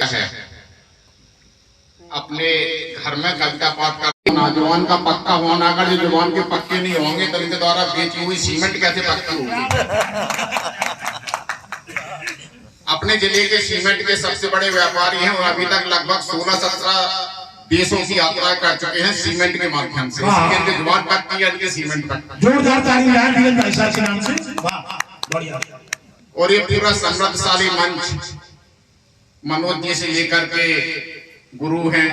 है अपने घर में कविता पाठ कर नौजवान का पक्का होना, अगर जो जवान के पक्के नहीं होंगे तो इनके द्वारा बेची हुई सीमेंट कैसे पक्की होगी। अपने जिले के सीमेंट के सबसे बड़े व्यापारी हैं और अभी तक लगभग 16-17 देशों की यात्रा कर चुके हैं सीमेंट के माध्यम से। इनके जुबान पक्की है, इनके सीमेंट पक्का। जोरदार ताली यार धीरज भाई साहब के नाम से। वाह बढ़िया। और ये पूरा समृद्धशाली मंच मनोज जी से लेकर के गुरु हैं,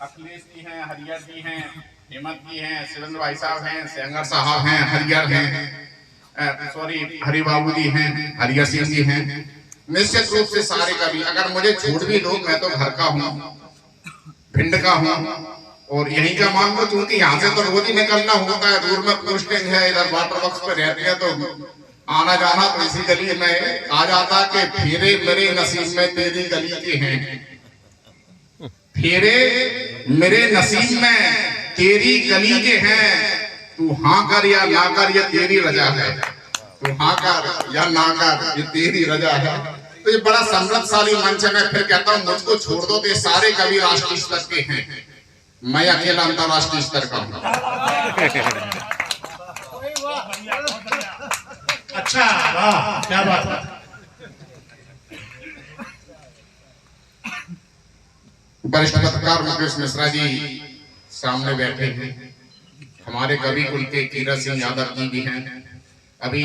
अखिलेश जी हैं, हरियर जी हैं, हेमंत जी हैं, शिवेंद्र भाई साहब हैं, सेंगर साहब हैं, हरियर हैं, सॉरी हरि बाबू जी हैं, हरियर सिंह जी हैं। निश्चित रूप से सारे कवि, अगर मुझे छूट भी दो, मैं तो घर का हूँ, भिंड का हूँ और यहीं का मान लो, क्योंकि यहाँ से तो रोज ही निकलना होता है। दूर में पोस्टिंग है, इधर वाटर बॉक्स पे रहते हैं तो आना जाना तो इसी गली में आ जाता कि फेरे मेरे नसीब में तेरी गली के हैं, फेरे मेरे नसीब में तेरी गली के हैं, तू हाँ कर या ना कर ये तेरी रजा है, तू हाँ कर या ना कर ये तेरी रजा है। तो ये बड़ा समृद्धशाली मंच है। मैं फिर कहता हूँ मुझको छोड़ दो तो ये सारे कवि राष्ट्रीय स्तर के हैं, मैं अकेला अंतरराष्ट्रीय स्तर का हूँ। अच्छा वाह क्या बात है। वरिष्ठ पत्रकार मुकेश मिश्रा जी सामने बैठे हैं, हमारे कवि कुल के कीरत सिंह यादव जी भी हैं। अभी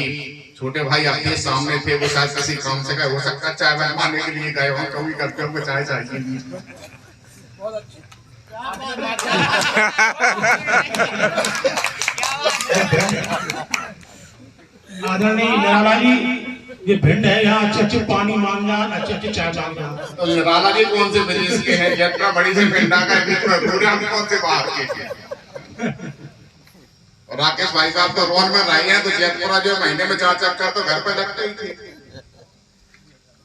छोटे भाई आपके सामने थे, वो शायद किसी काम से गए, हो सकता है चाय बनवाने के लिए गए हों, कभी करते हो चाय चाहिए। आदरणीय निराला जी, ये भिंड है, यहाँ अच्छे अच्छे पानी मांग जान, अच्छे अच्छे चाय मांग जान। तो निराला जी कौन से विदेश के हैं, यात्रा बड़ी से भिंडा का पूरे हम कौन से बाहर के। और राकेश भाई साहब तो रोन में रहे हैं, तो जयपुरा जो महीने में 4 चक्कर तो घर पे लगते ही थे।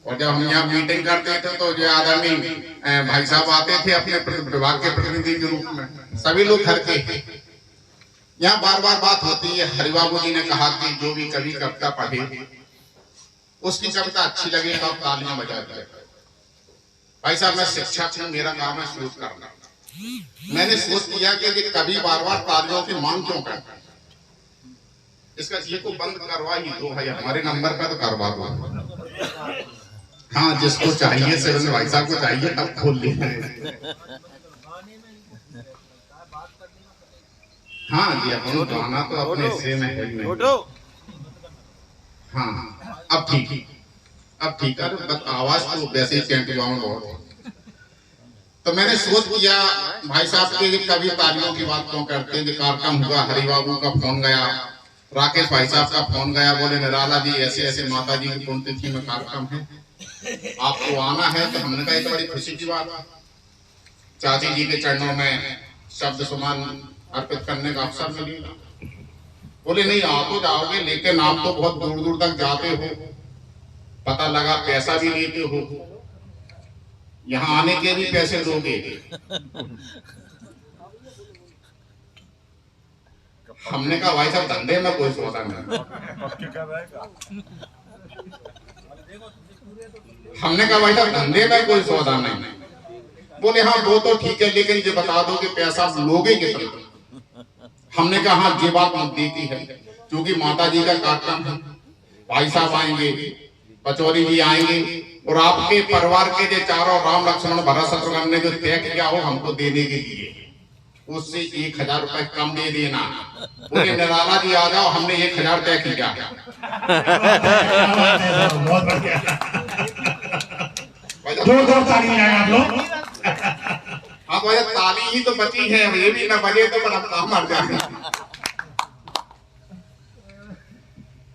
और जब हम यहाँ मीटिंग करते थे तो जो आदरणीय भाई साहब आते थे अपने विभाग के प्रतिनिधि के रूप में, सभी लोग घर के। यहाँ बार बार बात होती है, हरिबाबू जी ने कहा कि जो भी कवि कविता पढ़े उसकी कविता अच्छी लगे तो आप तालियां बजा दें। भाई साहब मैं शिक्षक हूँ, मेरा काम है शोध करना। मैंने सोच किया कि कवि बार बार तालियों की मांग क्यों करता है, इसका ये को बंद करवा ही दो भाई, हमारे नंबर पर तो करवा दो। हाँ जिसको चाहिए शिवेंद्र भाई साहब को चाहिए तब खोल लिया। हाँ जी अपन गाना तो अपने हिस्से में है। हाँ अब ठीक है, बस आवाज तो वैसे ही चैंट बहुत। तो मैंने सोच किया भाई साहब के कभी तालियों की बात क्यों करते हैं। कार्यक्रम हुआ, हरिबाबू का फोन गया, राकेश भाई साहब का फोन गया, बोले निराला जी ऐसे ऐसे माता जी की पुण्यतिथि में कार्यक्रम है, आपको आना है। तो हमने कहा तो बड़ी खुशी की बात, चाची जी के चरणों में शब्द सुमन अर्पित करने का अवसर मिलेगा। बोले नहीं आप तो जाओगे, लेकिन आप तो बहुत दूर दूर तक जाते हो, पता लगा पैसा भी लेते हो, यहाँ आने के भी पैसे दोगे। हमने कहा भाई साहब धंधे में कोई सौदा नहीं। हमने कहा भाई साहब धंधे में कोई सौदा नहीं। बोले हाँ वो तो ठीक है, लेकिन ये बता दो कि पैसा लोगे कितना। हमने कहा हाँ ये बात मत देती है, क्योंकि माता जी का कार्यक्रम है, भाई साहब आएंगे, पचौरी जी आएंगे, और आपके परिवार के जो चारों राम लक्ष्मण भरत शत्रुघ्न ने जो तय किया हो हमको देने के लिए, उससे 1000 रुपए कम दे देना। बोले निराला जी आ जाओ, हमने 1000 तय किया। बहुत बढ़िया, जोरदार ताली लगाएं आप लोग। हाँ तो ताली ही तो बची है, ये भी ना बजे तो बड़ा काम मर जाएगा।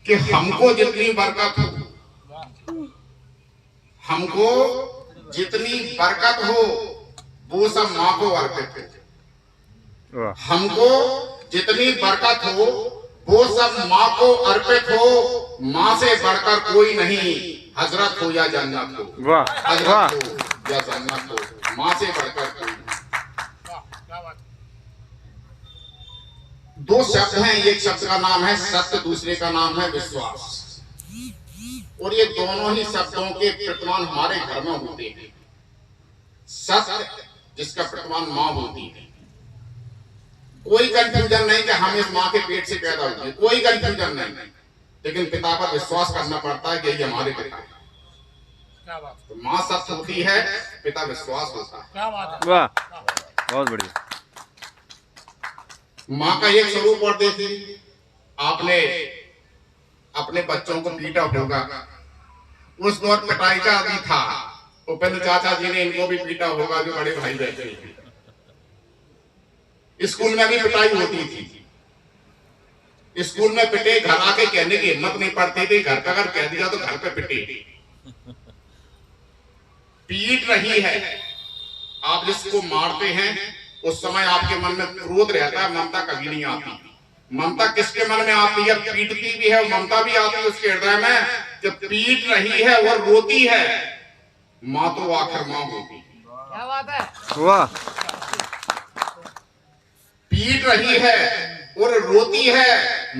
कि हमको जितनी बरकत हो, हमको जितनी बरकत हो वो सब माँ को अर्पित हो। हमको जितनी बरकत हो वो सब माँ को अर्पित हो। माँ से बढ़कर कोई नहीं, हजरत हो या जन्नत हो, हजरत हो या जन्नत हो, माँ से बढ़कर कोई नहीं। 2 शब्द हैं, एक शब्द का नाम है सत्य, दूसरे का नाम है विश्वास। और ये दोनों ही शब्दों के प्रतिमान हमारे घर में होते हैं। सत्य जिसका प्रतिमान माँ होती है। कोई कंफ्यूजन नहीं कि हम इस माँ के पेट से पैदा हुए, कोई कंफ्यूजन नहीं, लेकिन पिता पर विश्वास करना पड़ता है कि ये हमारे पिता है। तो माँ सत्य होती है, पिता विश्वास होता है। क्या बात है, वाह, बहुत बढ़िया। माँ का एक स्वरूप और देखिए, आपने अपने बच्चों को पीटा होगा, उस दौर पिटाई का भी था, उपेंद्र चाचा जी ने इनको भी पीटा होगा, जो बड़े भाई रहते थे। स्कूल में भी पिटाई होती थी, स्कूल में पिटे, घर आके कहने की हिम्मत नहीं पड़ती थी, घर का अगर कह दिया तो घर पे पिटे। पीट रही है, आप जिसको मारते हैं उस समय आपके मन में क्रोध रहता है, ममता कभी नहीं आती। ममता किसके मन में आती है? पीटती भी है, ममता भी आती है उसके हृदय में। जब पीट रही है और रोती है, माँ तो आखिर माँ होती। क्या बात है, वाह, पीट रही है और रोती है,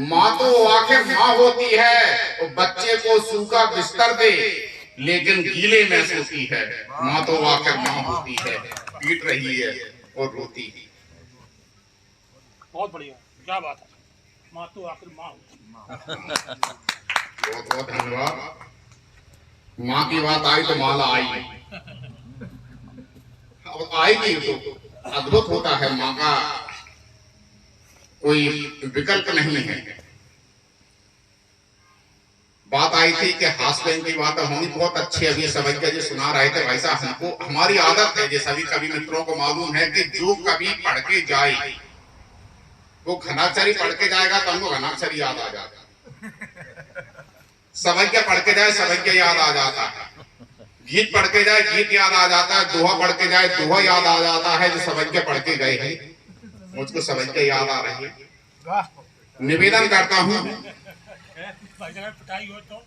माँ तो आखिर माँ होती है। और बच्चे को सूखा बिस्तर दे लेकिन गीले में सोती है, माँ तो आखिर माँ होती है। पीट रही है और रोती है। बहुत बढ़िया, क्या बात है, माँ तो आखिर माँ होती है। बहुत बहुत धन्यवाद। माँ की बात आई तो माला आई, अब आएगी तो अद्भुत होता है। माँ का कोई विकल्प नहीं है। बात आई थी कि हास्य की बात होनी बहुत अच्छी, अभी सवैया जी सुना रहे थे। भाई साहब, हमको हमारी आदत है, जैसा भी कभी मित्रों को मालूम है, कि जो कभी पढ़ के जाए वो घनाक्षरी पढ़ के जाएगा तो हमको घनाक्षरी याद आ जाता है। सवैया पढ़ के जाए सवैया याद आ जाता है, गीत पढ़ के जाए गीत याद आ जाता है, दोहा पढ़ के जाए दोहा याद आ जाता है। जो सवैया पढ़ के गए हैं मुझको सवैया याद आ रही है। निवेदन करता हूँ, पिटाई हो तो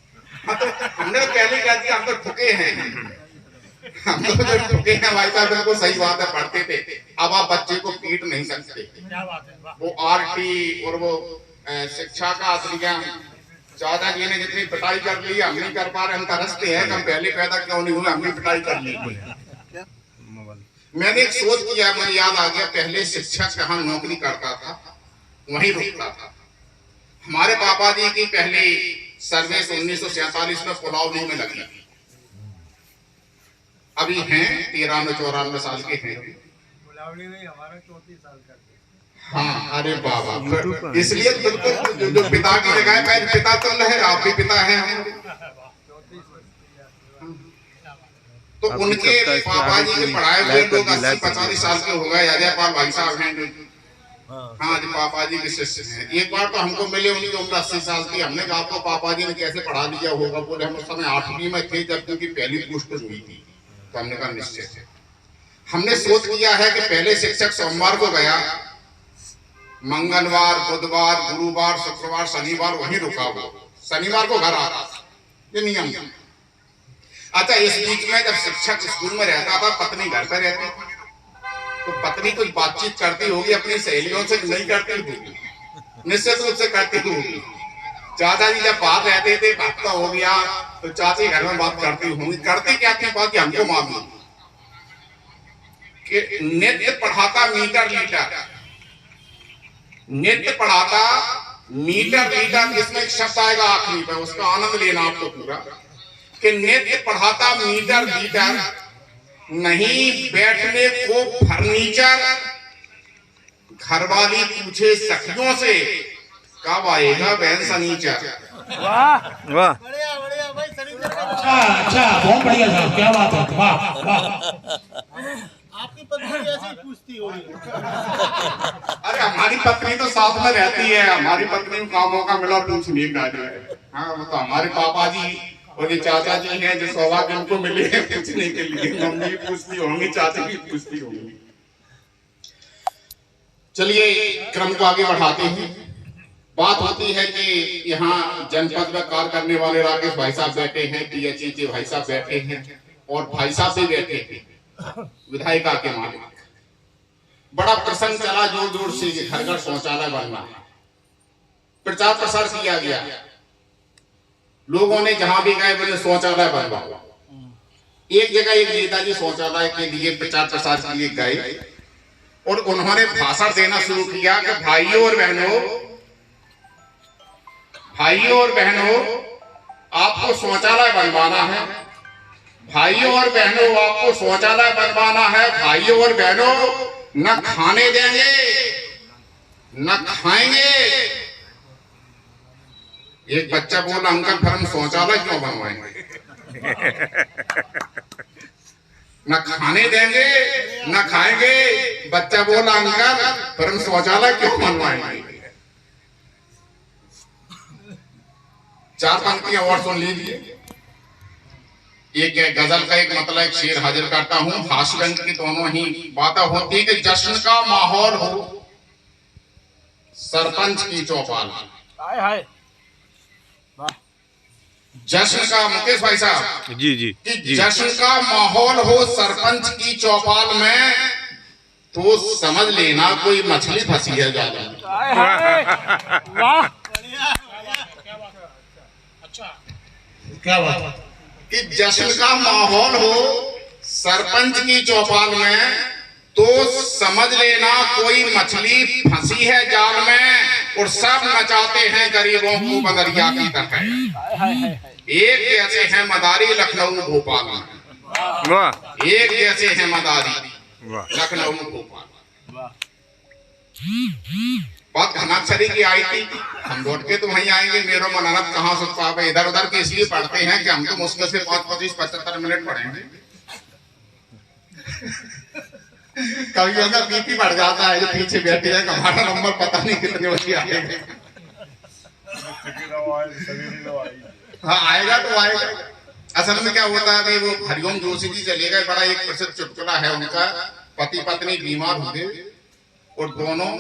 हमने पहले कह दिया, हम तो ठुके हैं, हम तो जो ठुके हैं भाई साहब, बिल्कुल सही बात है, पढ़ते थे। अब आप बच्चे को पीट नहीं सकते। क्या बात है, वाह। वो आरटी और वो शिक्षा का अधिनियम, चाचा जी ने जितनी पिटाई कर ली, हम नहीं कर पा रहे, हम तरसते हैं, हम पहले पैदा क्यों नहीं हुए, हमने पिटाई कर ली। मैंने एक सोच किया, मुझे याद आ गया, पहले शिक्षक जहाँ नौकरी करता था वहीं रुकता था। हमारे पापा जी की पहली सर्विस 1947 में पुलावनी में लगी। अभी हैं 93-94 साल के हैं। बुलावली नहीं, हमारा 34 साल का। हाँ, अरे बाबा, इसलिए बिल्कुल जो पिता की जगह पे पिता तो है, आप भी पिता हैं। तो उनके पापा जी के पढ़ाए हुए लोग 80-85 साल के हो गए। अजयपाल भाई साहब हैं, हाँ जी, पापा जी के शिष्य हैं। एक बार तो हमको मिले, उनकी उम्र 80 साल की। हमने कहा आपको पापा जी ने कैसे पढ़ा दिया होगा? बोले हम उस समय 8वीं में थे जब उनकी पहली पोस्ट हुई थी। तो हमने कहा निश्चय है। हमने सोच किया है कि पहले शिक्षक सोमवार को गया, मंगलवार, बुधवार, गुरुवार, शुक्रवार, शनिवार वहीं रुका हुआ, शनिवार को घर आता था। ये नियम था। अच्छा, इस बीच में जब शिक्षक स्कूल में रहता था, पत्नी घर पर रहती, तो पत्नी कुछ बातचीत करती होगी अपनी सहेलियों से, नहीं करती होगी, निश्चित रूप से करती होगी। चाचा जी जब बात रहते थे, हफ्ता हो गया तो चाची घर में बात करती होंगी। करती क्या थी बात, हमको मालूम कि नित्य पढ़ाता मीटर लीटर, नित्य पढ़ाता मीटर लीटर, इसमें एक शब्द आएगा आखिरी पे, उसका आनंद लेना आपको पूरा, कि नित्य पढ़ाता मीटर लीटर, नहीं बैठने को फर्नीचर। घरवाली पूछे सखियों से, कब आएगा बहन सनीचर। वाह, वाह, बढ़िया बढ़िया भाई, सनीचर का अच्छा, बहुत बढ़िया साहब, क्या बात है, वाह वाह। आपकी पत्नी ऐसे ही पूछती होगी। अरे हमारी पत्नी तो साथ में रहती है, हमारी पत्नी को काम मौका मिला पूछ नहीं गाती है। हाँ, वो तो हमारे पापा जी और ये चाचा जी हैं जो सौभाग्य उनको मिले हैं पूछने के लिए। मम्मी भी पूछती होंगी, चाचा भी पूछती होंगी। चलिए क्रम को आगे बढ़ाते हैं। बात होती है कि यहाँ जनपद में कार्य करने वाले राकेश भाई साहब बैठे हैं, PHE भाई साहब बैठे हैं, और भाई साहब भी बैठे हैं विधायिका के मालिक। बड़ा प्रसंग चला जोर जोर से, घर घर शौचालय बनना, प्रचार प्रसार किया गया। लोगों ने जहां भी गए बोले शौचालय बनवाओ। एक जगह एक नेताजी शौचालय के लिए प्रचार प्रसार के लिए गए और उन्होंने भाषण देना शुरू किया कि भाइयों और बहनों आपको शौचालय बनवाना है, भाइयों और बहनों आपको शौचालय बनवाना है, भाइयों और बहनों न खाने देंगे न खाएंगे। एक बच्चा बोला अंकल फिर हम शौचालय क्यों बनवाएंगे? न खाने देंगे न खाएंगे। बच्चा बोला अंकल फिर हम शौचालय क्यों बनवाएंगे? चार पंक्तियां और सुन लीजिए। एक गजल का एक मतलब एक शेर हाजिर करता हूं। हास्यरंग की दोनों ही बातें होती है कि जश्न का माहौल हो सरपंच की चौपाल। जश्न का, मुकेश भाई साहब जी जी कि जश्न का माहौल हो सरपंच की चौपाल में तो समझ लेना कोई मछली फंसी है जाल में। वाह, क्या बात है? कि जश्न का माहौल हो सरपंच की चौपाल में तो समझ लेना कोई मछली फंसी है जाल में और सब नचाते हैं गरीबों को बदरिया की तरह। एक जैसे हैं मदारी लखनऊ भोपाल में, वाह एक जैसे हैं मदारी वाह लखनऊ भोपाल। बात घनाक्षरी की आई थी, हम लौट के तो वहीं आएंगे। मेरो मनानत कहाँ सुख पावे, इधर उधर के इसलिए पढ़ते हैं कि हम तो मुश्किल से 25-25-75 मिनट पढ़ेंगे। कभी अगर बीपी बढ़ जाता है जो पीछे बैठे हैं, हमारा नंबर पता नहीं कितने बजे आएगा। हाँ आएगा तो आएगा। असल में क्या होता है कि वो हरिओम जोशी जी चले गए, बड़ा एक प्रसिद्ध चुटकुला है उनका। पति पत्नी बीमार हुए और दोनों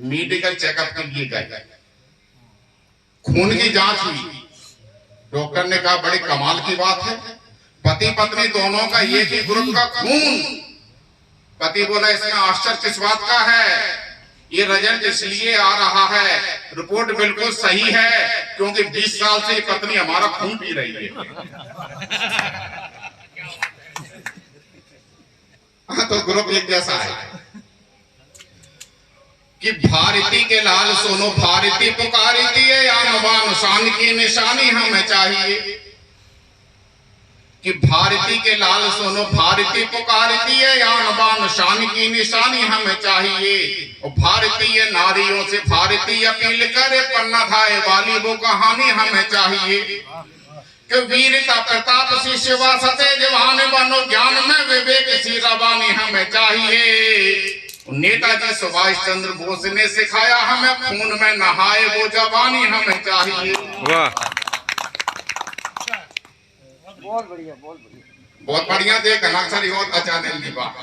मेडिकल चेकअप के लिए गए। खून की जांच हुई, डॉक्टर ने कहा बड़े कमाल की बात है, पति पत्नी दोनों का एक ही ग्रुप का खून। पति बोला इसमें आश्चर्य किस बात का है? ये रिजल्ट इसलिए आ रहा है, रिपोर्ट बिल्कुल सही है क्योंकि 20 साल से पत्नी हमारा खून पी रही है। तो ग्रुप एक जैसा है कि भारती के लाल सोनो भारती पुकारी दिए, आन बान शान की निशानी हमें चाहिए। कि भारती के लाल सोनो भारती पुकारी दिए, आन बान शान की निशानी हमें चाहिए। और भारतीय नारियों से भारतीय अपील करे, पन्ना धाए वाली वो कहानी हमें चाहिए। कि वीरता प्रताप सी शिवा सते जवान बनो, ज्ञान में विवेक सी रवानी हमें चाहिए। नेताजी सुभाष चंद्र बोस ने सिखाया हमें, खून में नहाए वो जवानी हमें चाहिए। वाह बहुत बढ़िया, बहुत बढ़िया। बहुत बढ़िया। देख अनाक्षरी और अचानक की बात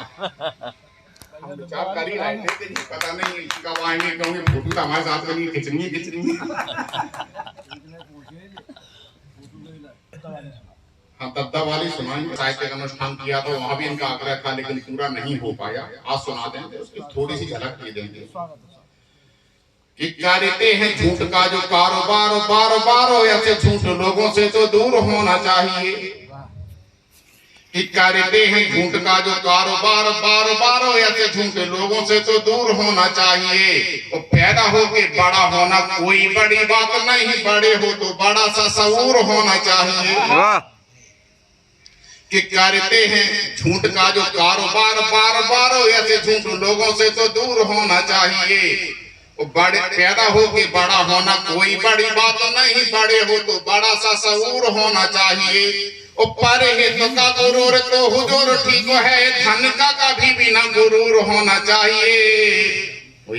हम विचार कर ही रहे थे कि पता नहीं कब आएंगे, क्योंकि फोटो तो हमारे साथ में नहीं खिंचनी हम तद्दा वाली सुनाएंगे। साहित्यिक अनुष्ठान किया तो वहां भी इनका आग्रह था लेकिन पूरा नहीं हो पाया। आज सुना देंगे, उसकी थोड़ी सी झलक दे देंगे। कि करते हैं झूठ का जो कारोबार, बार बार ऐसे झूठ लोगों से तो दूर होना चाहिए। कि करते हैं झूठ का जो कारोबार, बार बार ऐसे झूठ लोगों से तो दूर होना चाहिए। और पैदा हो के बड़ा होना कोई बड़ी बात नहीं, बड़े हो तो बड़ा सा शऊर होना चाहिए। वाह कि करते हैं झूठ का जो कारोबार, बार बार ऐसे झूठ लोगों से तो दूर होना चाहिए। बड़े पैदा हो के बड़ा होना कोई बड़ी बात नहीं, बड़े हो तो बड़ा सा शऊर होना चाहिए। पर हित का गुरूर तो हुजूर ठीक है, धन का कभी भी ना गुरूर होना चाहिए।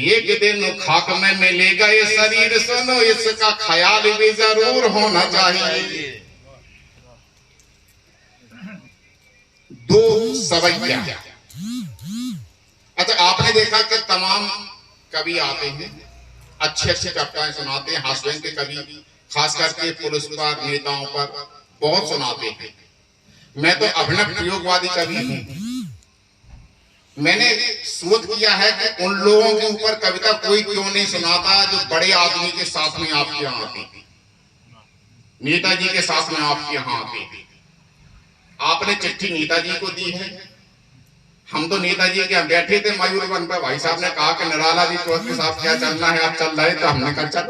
एक दिन खाक में मिलेगा ये शरीर, सुनो इसका ख्याल भी जरूर होना चाहिए। दो सवैया। अच्छा आपने देखा कि तमाम कवि आते हैं, अच्छे अच्छे कविताएं सुनाते हैं, हास्य के कवि खास करके पुलिस पर, नेताओं पर बहुत सुनाते हैं। मैं तो अभिनव प्रयोगवादी कवि हूं। मैंने शोध किया है कि उन लोगों के ऊपर कविता कोई क्यों नहीं सुनाता जो बड़े आदमी के साथ में आपके यहाँ आते हैं, नेताजी के साथ में आपके यहाँ आते हैं। आपने चिट्ठी नेताजी को दी है। हम तो नेताजी के यहाँ बैठे थे मयूरवन पे, भाई साहब ने कहा कि निराला जी चौधरी साहब क्या चलना है, आप चल रहे, तो हमने कहा चल।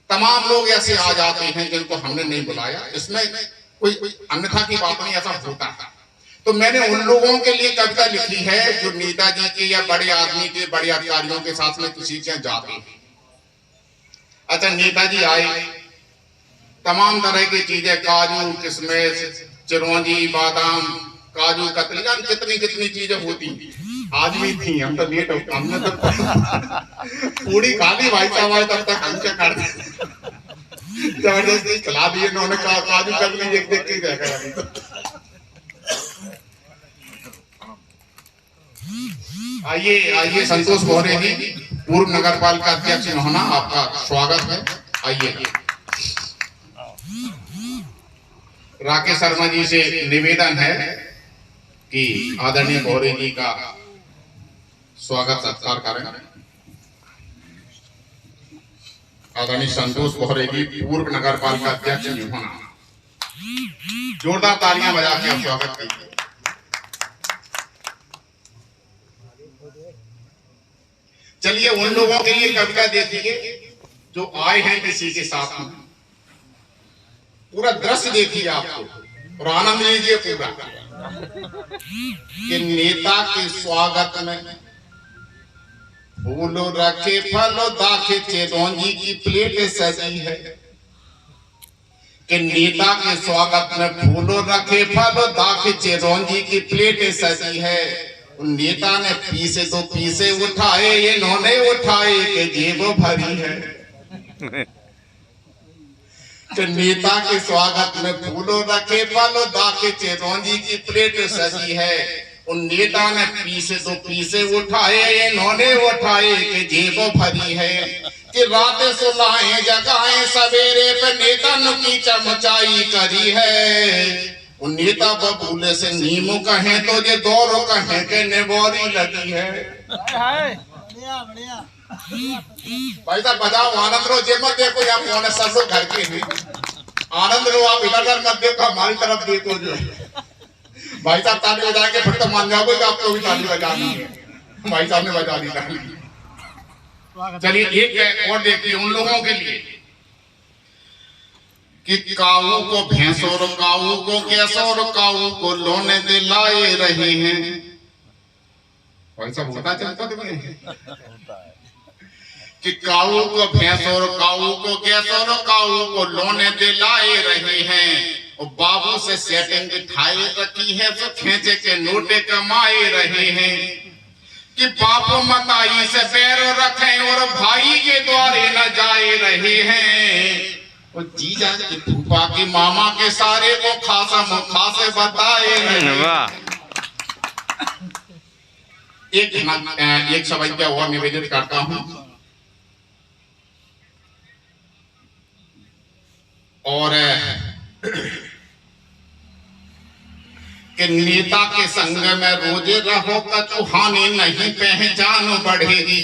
तमाम लोग ऐसे आ जाते हैं जिनको हमने नहीं बुलाया, इसमें कोई अन्यथा की बात नहीं, ऐसा होता है। तो मैंने उन लोगों के लिए कविता लिखी है जो नेताजी के या बड़े आदमी के, बड़े अधिकारियों के साथ में किसी के जाते हैं। अच्छा, नेताजी आए, तमाम तरह की चीजें, काजू किशमिश चिरौंजी बादाम काजू कतली, कितनी कितनी चीजें होती आज भी थी। हम तो लेट होते, हमने तो पूरी खा ली भाई साहब आए तब तक हम क्या कर जबरदस्ती खिला दिए इन्होंने, काजू कतली देख देख के देखा। आइए आइए संतोष भौरे जी, पूर्व नगर पालिका अध्यक्ष मोहना, आपका स्वागत है। आइए। राकेश शर्मा जी से निवेदन है कि आदरणीय भौरे जी का स्वागत सत्कार करें। आदरणीय संतोष भौरे जी, पूर्व नगर पालिका अध्यक्ष मोहना, जोरदार तालियां बजा के स्वागत कीजिए। चलिए उन लोगों के लिए कविता देखिए जो आए हैं किसी के साथ में। पूरा दृश्य देखिए आपको और आनंद लीजिए पूरा। कि नेता के स्वागत में फूलो रखे फलो दाखे चिरौंजी की प्लेट सजी है। कि नेता के स्वागत में फूलो रखे फलो दाखे चिरौंजी की प्लेट सजी है। नेता ने पीसे तो पीसे उठाए, इन्होंने उठाए कि जेब भरी है। तो नेता के स्वागत में फूलों रखे फलो दाके चिरौंजी की प्लेट सजी है। उन नेता ने पीसे तो पीसे उठाए, इन्होंने उठाए कि जेब भरी है। कि रात सुलाए जगाए सवेरे पे नेता नुकी चमचाई करी है। उन नेता बबूले से नीमू कहें तो ये दौरो कहें के नेबोरी लगी है। बढ़िया बढ़िया भाई साहब बजाओ, आनंद लो, जेब मत देखो, यहाँ कौन है, सब लोग घर के हैं। आनंद लो, आप इधर मत देखो, हमारी तरफ देखो। जो भाई साहब ताली बजाएंगे फिर तो मान जाओगे कि आपको भी ताली बजानी है। भाई साहब ने बजा दी ताली। चलिए एक और देखिए उन लोगों के लिए कि काऊ को भैंसों, काऊ को कैसों, काऊ को लोने दिलाए रहे हैं। भाई साहब होता चलता कि काऊ को भैंसों, काऊ को कैसों, काऊ को लोने दिलाए रहे हैं। और बाबू से सेटिंग बिठाई रखी है, तो खेचे के नोटे कमाए रहे हैं। कि बाप मताई से पैर रखें और भाई के द्वारे न जाए रहे हैं। और जीजा की फूफा की मामा के सारे को खासा मुखासे बताए रहे। एक सवाल और निवेदित करता हूं। और कि नेता के संग में रोजे रहो कचुहानी नहीं पहचान बढ़ेगी।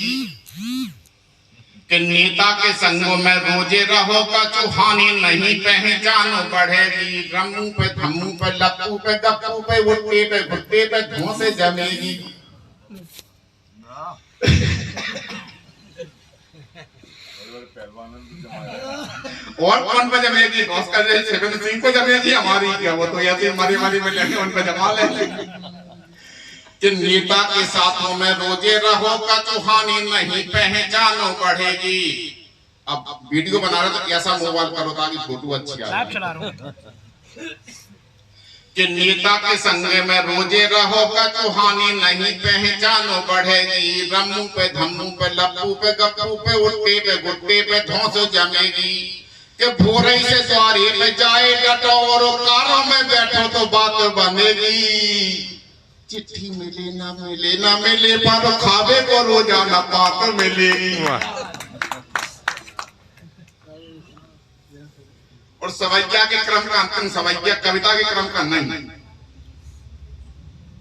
कि नेता के संग में रोजे रहो कचुहानी नहीं पहचान बढ़ेगी। रम्मू पे धम्मू पे लप्पू पे गप्पू पे उट्टे पे भुट्टे पे धोसे जमेगी। और कौन पे जमेगी? सेवन सिंह को जमेगी हमारी क्या, वो तो ऐसे हमारी वाली में लेके उन पे जमा लेंगे। कि नेता के साथों में रोजे रहो कचुहानी नहीं पहचानो बढ़ेगी। अब वीडियो बना रहे तो ऐसा मोबाइल करो ताकि फोटो अच्छी आए। कि नेता के संग में रोजे रहो कचुहानी नहीं पहचानो बढ़ेगी। रम्मू पे धम्मू पे लप्पू पे गप्पू पे उट्टे पे गुट्टे पे धौंस जमेगी। कि भोरे से द्वारे पे जाए डटो और कारों में बैठो तो बात बनेगी। चिट्ठी मिले ना मिले ना मिले पर खावे को रोजाना बात मिलेगी। और सवैया के क्रम का अंतिम सवैया कविता के क्रम का नहीं,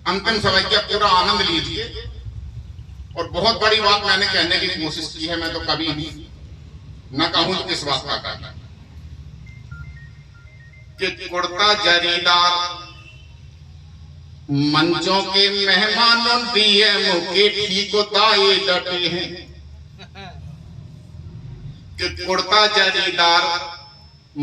अंतिम सवैया पूरा आनंद लीजिए। और बहुत बड़ी बात मैंने कहने की कोशिश की है, मैं तो कभी भी न कहूं किस बात का। कि कुर्ता जरीदार मंचों के मेहमानों डीएम के ठीक दाए डटे हैं कि कुर्ता जरीदार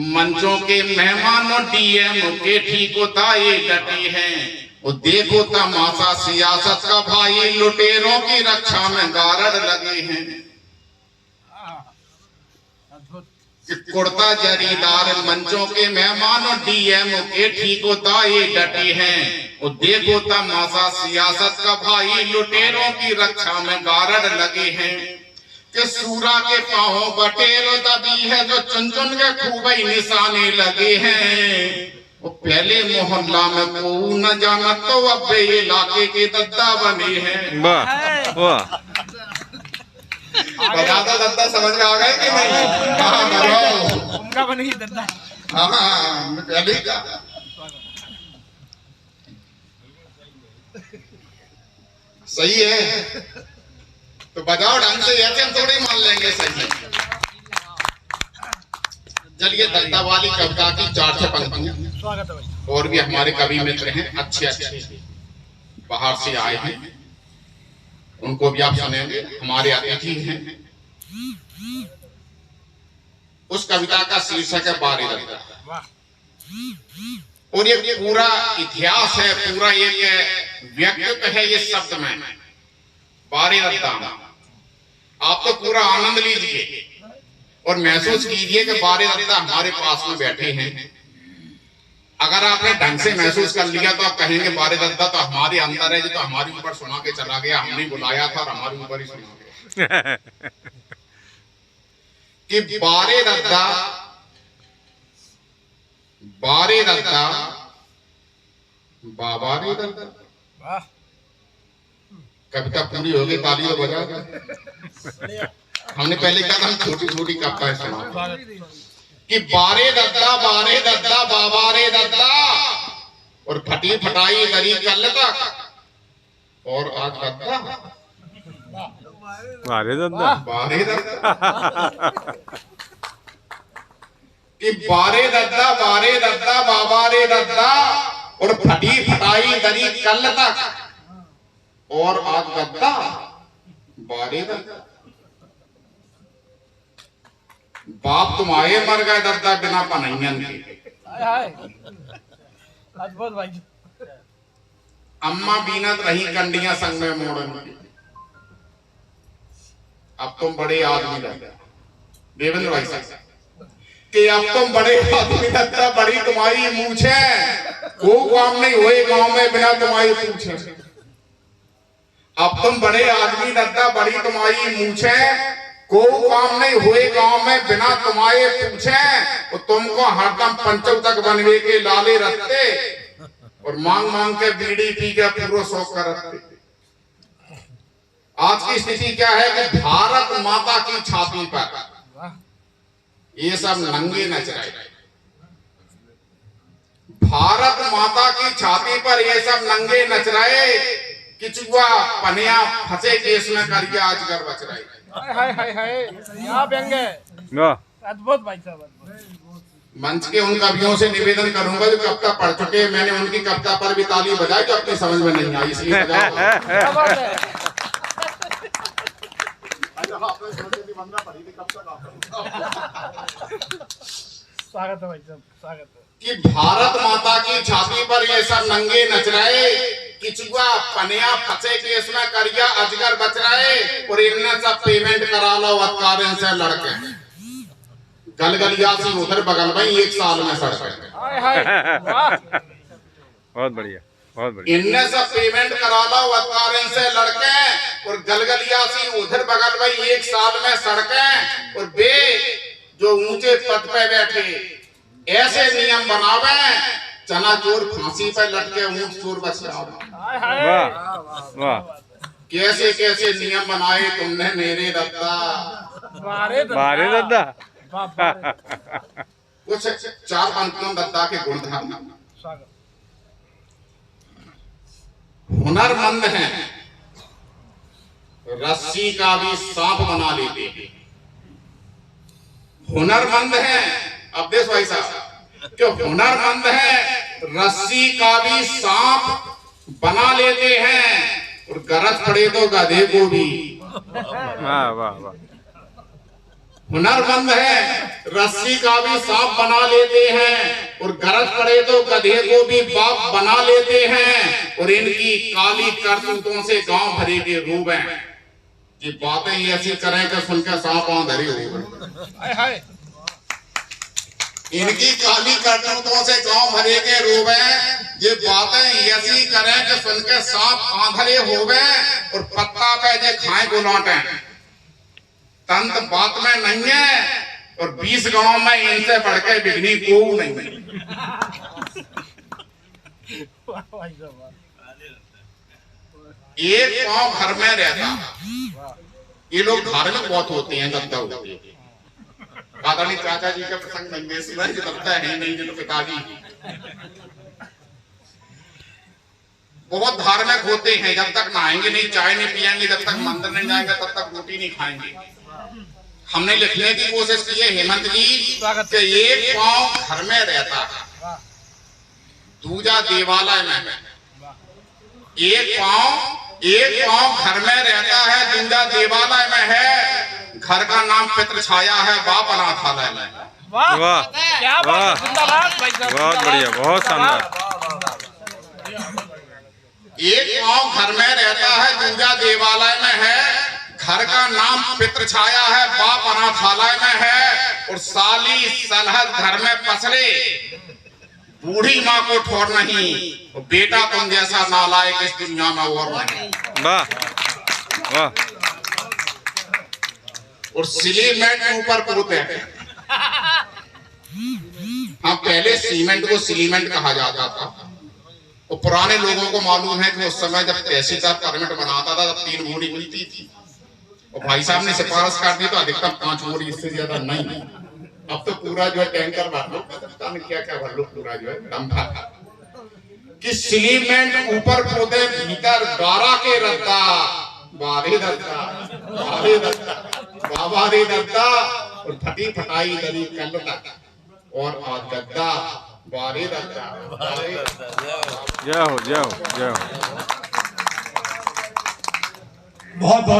मंचों के मेहमानों डीएम के ठीक दाए डटे हैं। वो देखो तमाशा सियासत का भाई लुटेरों की रक्षा में गारद लगे हैं कि कुर्ता जरीदार मंचों के मेहमानों डीएम के ठीक दाए डटे हैं। वो देखो तमाशा सियासत का भाई लुटेरों की रक्षा में गारद लगे हैं कि सूरा के पांव बटेरो दबी है जो चुन चुन के खूब ही निशाने लगे हैं। वो पहले मोहल्ला में को न जाना तो अब इलाके के दद्दा बने हैं। वाह वाह बताता दद्दा समझ में आ गए कि नहीं? हाँ उनका बन गई दद्दा। हाँ मैं पहले ही कहा। सही है तो बजाओ ढंग से, ऐसे हम थोड़ी मान लेंगे। सही है। चलिए दद्दा वाली कविता की 4-6 पंक्तियां स्वागत है भाई। और भी हमारे कवि मित्र हैं अच्छे अच्छे बाहर से आए हैं, उनको भी आप सुनेंगे, हमारे अतिथि हैं। उस कविता का शीर्षक है बारे दद्दा और ये पूरा इतिहास है, पूरा एक व्यक्तित्व है ये शब्द में बारे दद्दा। आप तो पूरा आनंद लीजिए और महसूस कीजिए कि बारे दद्दा हमारे पास में बैठे हैं। अगर आपने ढंग से महसूस कर लिया तो आप कहेंगे बारे दद्दा तो हमारे अंदर है, जो तो हमारे ऊपर सुना के चला गया, हमने बुलाया था और हमारे ऊपर ही सुना गया। कि बारे दद्दा बाबा रे दद्दा। कविता पूरी हो गई, तालियां बजा। हमने पहले कहा हम छोटी छोटी कविताएं सुना कि बारे दद्दा बाबा रे दद्दा और फटी फटाई गरी कल तक और आज दद्दा बारे दद्दा कि बारे दद्दा बाबा रे दद्दा और फटी फटाई गरी कल तक और आज दद्दा बारे दद्दा। बाप तुम आए मर गए दद्दा बिना पनैयन के। अद्भुत भाई। अम्मा बीनत रही कंडियां संग में मोड़न की। अब तुम बड़े आदमी दद्दा। देवेंद्र भाई साहब कि अब तुम बड़े आदमी दद्दा, बड़ी तुम्हारी मूछ है, वो काम नहीं हुए गांव में बिना तुम्हारी पूछे। अब तुम बड़े आदमी दद्दा, बड़ी तुम्हारी मूछ है, को काम नहीं हुए गांव में बिना तुम्हारे पूछे। वो तुमको हरदम पंचों तक बनवे के लाले रखते और मांग मांग के बीड़ी पी के पूरा शौक कर रखते। आज की स्थिति क्या है कि भारत माता की छाती पर ये सब नंगे नच रहे। भारत माता की छाती पर ये सब नंगे नच रहे। किचुआ पनिया फंसे केस में करके आज घर बच रहे। हाय हाय हाय यहाँ व्यंग है। अद्भुत भाई साहब। मंच के उन कवियों से निवेदन करूंगा जो कविता पढ़ चुके, मैंने उनकी कविता पर भी ताली बजाई जो अपनी समझ में नहीं आई, इसलिए स्वागत है भाई साहब, स्वागत है। कि भारत माता की छाती पर ये सब नंगे नच रहे। किचुआ पनिया फंसे केस में करिया अजगर बच रहे और इनने सब पेमेंट करा लो वत्कारें से लड़के। गलगलिया से उधर बगल में 1 साल में सड़के। बहुत बढ़िया बहुत बढ़िया। इनने सब पेमेंट करा लो वत्कारें से लड़के और गलगलिया से उधर बगल में 1 साल में सड़के और बे जो ऊंचे पद पे बैठे ऐसे नियम बनावे चना चोर फांसी पे लटके ऊंट चोर बच जाओ। वाह वाह। कैसे कैसे नियम बनाए तुमने मेरे दद्दा। बारे दद्दा। कुछ 4 पंक्तियों दद्दा के गुण धर्म। हुनरमंद हैं, रस्सी का भी सांप बना लेते हैं। हुनरमंद हैं, अब देख भाई साहब जो हुनरमंद है रस्सी का भी सांप बना लेते हैं और गरज पड़े तो गधे को भी। वाह वाह वाह। हुनरमंद है रस्सी का भी सांप बना लेते हैं और गरज पड़े तो गधे को भी बाप बना लेते हैं। और इनकी काली करतूतों से गांव भरे के रूप हैं। ये बातें ही ऐसी करें कि सुनकर सांप आंधरे हो गए। इनकी काली करतूतों से गांव भरे के रूप हैं। ये बातें ऐसी करें कि सुनकर सांप आंधरे हो गए और पत्ता पे जे खाए को लौटे। तंत बात में नहीं है और 20 गांव में इनसे बढ़ के बिगनी को नहीं। एक पांव घर में रहता। ये लोग धार्मिक बहुत होते हैं, दत्ता होते हैं। आदरणीय चाचा जी का प्रसंग नहीं सुना है, दत्ता है नहीं, जो पिताजी बहुत धार्मिक होते हैं। जब तक नहाएंगे नहीं, चाय नहीं पिएंगे, जब तक मंदिर नहीं जाएंगे, तब तक रोटी नहीं खाएंगे। हमने लिखने की कोशिश की है हेमंत जी कि एक पांव घर में रहता है, दूजा देवालय में। एक पांव घर में रहता है, दूजा देवालय में है। घर का नाम पितृ छाया है, बाप अनाथालय में। वाह वाह, बहुत बढ़िया, बहुत शानदार। एक पांव घर में रहता है, दूजा देवालय में है। घर का नाम पितृ छाया है, बाप अनाथालय में है। और साली सलहद घर में पसरे, बूढ़ी माँ को ठोर नहीं। बेटा तुम जैसा नालायक इस दुनिया में और नहीं। वाह वाह। और सीमेंट के ऊपर पोते हैं। हाँ, पहले सीमेंट को सीमेंट कहा जाता था। और पुराने लोगों को मालूम है कि उस समय जब तहसीलदार परमिट बनाता था तब 3 बोरी मिलती थी। और भाई साहब ने सिफारिश कर दी तो अधिकतम 5 बोरी, इससे ज्यादा नहीं। अब तो पूरा जो है टैंकर भर लो, पता नहीं क्या क्या भर लो, पूरा जो है दम था कि सीमेंट ऊपर पोते, भीतर गारा के रद्दा। बारे दत्ता, बारे दत्ता, बाबा रे दत्ता। और फटी फटाई गली कल तक और आज गद्दा। बारे दत्ता, बारे जय हो जय हो जय हो। बहुत बहुत